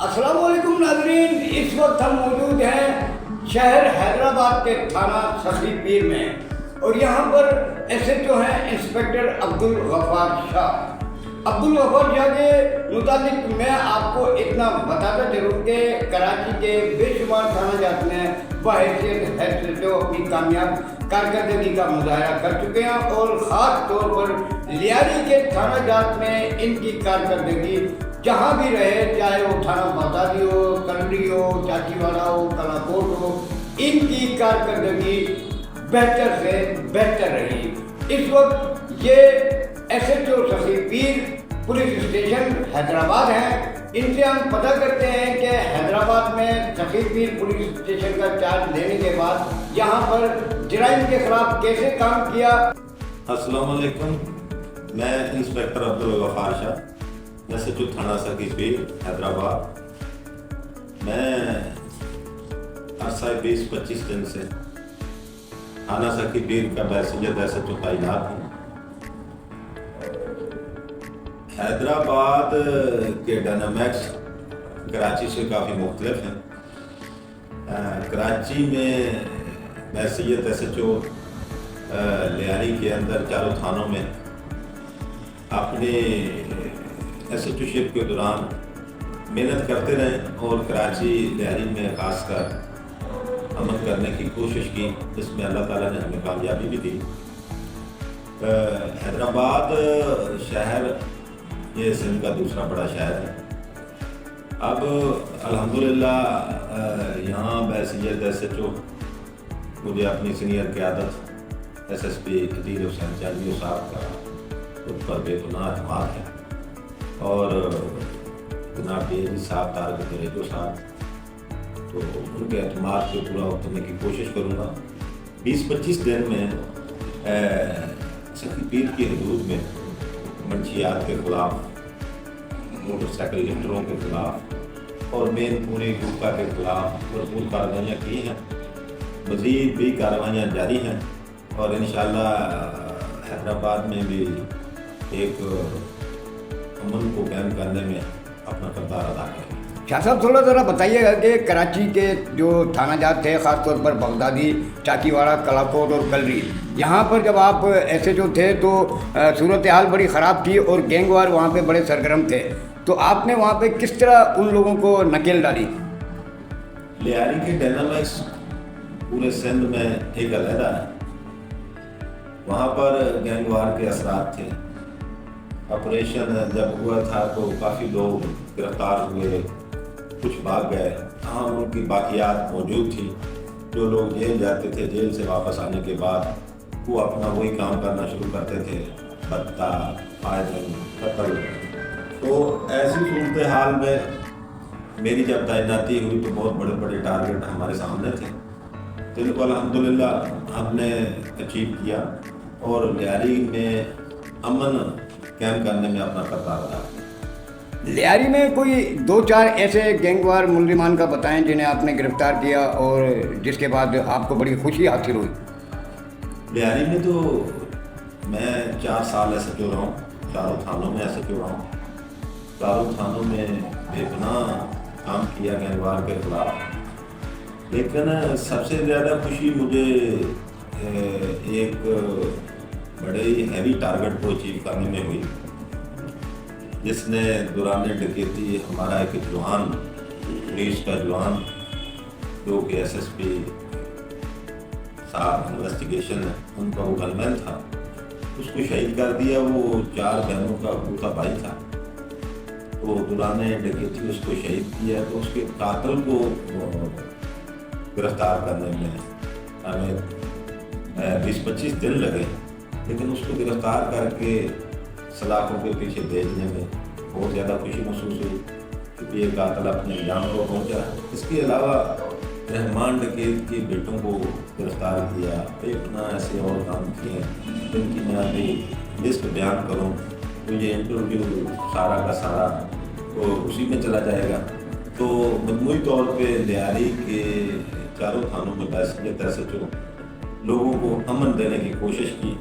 अस्सलाम वालेकुम नाज़रीन, इस वक्त हम मौजूद हैं शहर हैदराबाद के थाना सखी पीर में और यहाँ पर एसएचओ हैं इंस्पेक्टर अब्दुल गफ्फार शाह। अब्दुल गफ्फार शाह के मुताबिक मैं आपको इतना बताता चलूँ कि कराची के बेशुमार थाना जात में बहैसियत एसएचओ अपनी कामयाब कारकर्दगी का मुजाहरा कर चुके हैं और ख़ास तौर पर लियारी के थाना जात में इनकी कारकर्दगी जहाँ भी रहे, चाहे वो थाना बाजारी हो, कलरी हो, चाचीवाड़ा हो, कलाकोट हो, इनकी कारकर्दगी बेहतर से बेहतर रही। इस वक्त ये एसएचओ सखी पीर पुलिस स्टेशन हैदराबाद है। इनसे हम पता करते हैं कि हैदराबाद में सखी पीर पुलिस स्टेशन का चार्ज लेने के बाद यहाँ पर जराइम के खिलाफ कैसे काम किया। अस्सलाम वालेकुम, मैं इंस्पेक्टर अब्दुल गफ्फार शाह, एसएचओ थाना सखी पीर हैदराबाद। मैं अरसा 20-25 दिन से थाना सखी पीर का बैसियत एसएचओ तैनात हूँ। हैदराबाद के डायनामिक्स कराची से काफ़ी मुख्तलिफ हैं। कराची में बैसियत एसएचओ लियारी के अंदर चारों थानों में अपने एसएचओशिप के दौरान मेहनत करते रहें और कराची लियारी में खासकर अमन करने की कोशिश की, जिसमें अल्लाह ताला ने हमें कामयाबी भी दी। हैदराबाद शहर ये सिंध का दूसरा बड़ा शहर है। अब अल्हम्दुलिल्लाह यहाँ बैसियत एसएचओ मुझे अपनी सीनियर क़यादत एसएसपी अदील हुसैन चांदनी साहब का उस पर बेगुनाह एतमाद है और जनाब डीएसपी साहब तारक तरेजो साहब, तो उनके एतमाद को पूरा करने की कोशिश करूँगा। 20-25 दिन में सखी पीर की हदूद में मंशियात के ख़िलाफ़, मोटरसाइकिल लिफ्टरों के ख़िलाफ़ और मेन पूरे गुप्ता के ख़िलाफ़ भरपूर कार्रवाइयाँ की हैं। मज़ीद भी कार्रवाइयाँ जारी हैं और इंशाअल्लाह हैदराबाद में भी एक अमन को कायम करने में अपना किरदार अदा करें। शाह साहब, थोड़ा ज़रा बताइएगा कि कराची के जो थाना जात थे, ख़ासतौर पर बगदादी, चाकीवाड़ा, कलाकोट और कलरी, यहाँ पर जब आप एसएचओ थे तो सूरत हाल बड़ी ख़राब थी और गैंगवार वहाँ पे बड़े सरगर्म थे, तो आपने वहाँ पे किस तरह उन लोगों को नकेल डाली? लियारी के डायनामिक्स पूरे सिंध में एक अलहदा है। वहाँ पर गैंगवार के असरात थे। ऑपरेशन जब हुआ था तो काफ़ी लोग गिरफ्तार हुए, कुछ भाग गए, हाँ उनकी बाकियात मौजूद थी। जो लोग जेल जाते थे, जेल से वापस आने के बाद वो अपना वही काम करना शुरू करते थे, बत्ता, फायदन, कत्ल। तो ऐसी सूरत हाल में मेरी जब तैनाती हुई तो बहुत बड़े बड़े टारगेट हमारे सामने थे, जिनको अल्हम्दुलिल्लाह हमने अचीव किया और लियारी में अमन कायम करने में अपना किरदार अदा किया। लियारी में कोई 2-4 ऐसे गैंगवार मुलजिमान का बताएं जिन्हें आपने गिरफ्तार किया और जिसके बाद आपको बड़ी खुशी हासिल हुई। लियारी में तो मैं 4 साल एसएचओ रहा हूँ, चारों थानों में एसएचओ रहा हूँ। चारों थानों में बेपनाह काम किया गैंगवार के खिलाफ, लेकिन सबसे ज़्यादा खुशी मुझे एक बड़े ही हैवी टारगेट को अचीव करने में हुई, जिसने दौरान डकैती हमारा एक जवान, पुलिस का जवान जो कि एसएसपी साहब इन्वेस्टिगेशन उनका वो गनमैन था, उसको शहीद कर दिया। वो 4 बहनों का पूता भाई था, तो दौरान डकैती उसको शहीद किया। तो उसके कातिल को गिरफ्तार करने में हमें 20-25 दिन लगे, लेकिन उसको गिरफ्तार करके सलाखों के पीछे भेजने में बहुत ज़्यादा खुशी महसूस हुई क्योंकि ये कातिल अपने अंजाम को पहुँचा। इसके अलावा रहमान डकैत के बेटों को गिरफ्तार किया, इतना ऐसे और काम किए जिनकी मैं अभी लिस्ट बयान करूँ तो ये इंटरव्यू सारा का सारा तो उसी में चला जाएगा। तो मजमूई तौर पे लियारी के चारों थानों में बैसियत एसएचओ लोगों को अमन देने की कोशिश की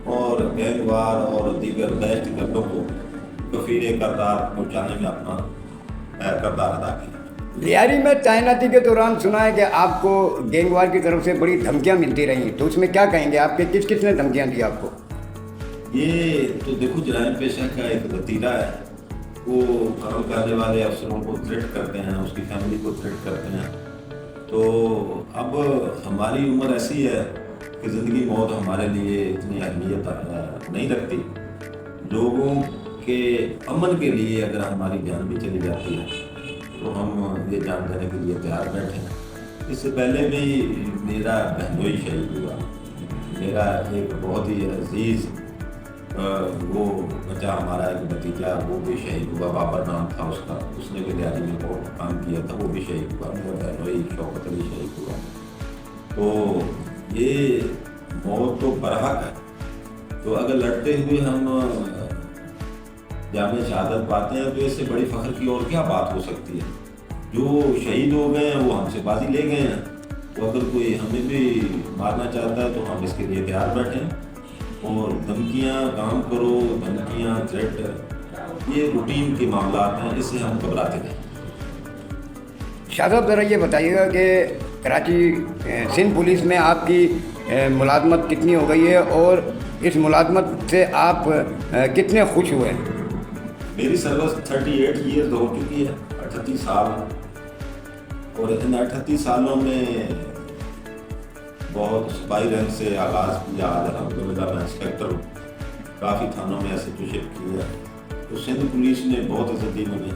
और गैंगवार और दीगर दहशत गर्दों को कफीर करदार पहुँचाने में अपना کردار ادا کیا۔ लियारी में तैनाती के दौरान सुना है कि आपको गैंगवार की तरफ से बड़ी धमकियां मिलती रही, तो उसमें क्या कहेंगे? आपके किस किस ने धमकियां दी आपको? ये तो देखो जराइम पेशा का एक वतीरा है, वो काम करने वाले अफसरों को थ्रेट करते हैं, उसकी फैमिली को थ्रेट करते हैं। तो अब हमारी उम्र ऐसी है कि ज़िंदगी मौत हमारे लिए इतनी अहमियत नहीं रखती। लोगों के अमन के लिए अगर हमारी जान भी चली जाती है तो हम ये जान देने के लिए तैयार बैठे हैं। इससे पहले भी मेरा बहनोई शहीद हुआ, मेरा एक बहुत ही अजीज़ वो बच्चा हमारा एक भतीजा वो भी शहीद हुआ, बाबर नाम था उसका, उसने भी लियारी में बहुत काम किया था, वो भी शहीद हुआ। मेरा बहनोई शौकत अली शहीद हुआ। तो ये मौत तो बरहक है, तो अगर लड़ते हुए हम जामे शहादत पाते हैं तो इससे बड़ी फ़ख्र की और क्या बात हो सकती है। जो शहीद हो गए हैं वो हमसे बाजी ले गए हैं, तो अगर कोई हमें भी मारना चाहता है तो हम इसके लिए तैयार बैठें। और धमकियाँ काम करो, धमकियाँ थ्रेट, ये रूटीन के मामला हैं, इससे हम घबराते नहीं। शाह साहब ज़रा ये बताइएगा कि कराची सिंध पुलिस में आपकी मुलाजमत कितनी हो गई है और इस मुलाजमत से आप कितने खुश हुए? मेरी सर्विस 38 ईयर्स हो चुकी है, 38 साल, और इन 38 सालों में बहुत सिपाही रैंक से आगाज़ किया। आज अलहमदुलिल्लाह मैं इंस्पेक्टर हूँ, काफ़ी थानों में ऐसे तो शिफ्ट किया, तो सिंध पुलिस ने बहुत इज्जत दी मुझे।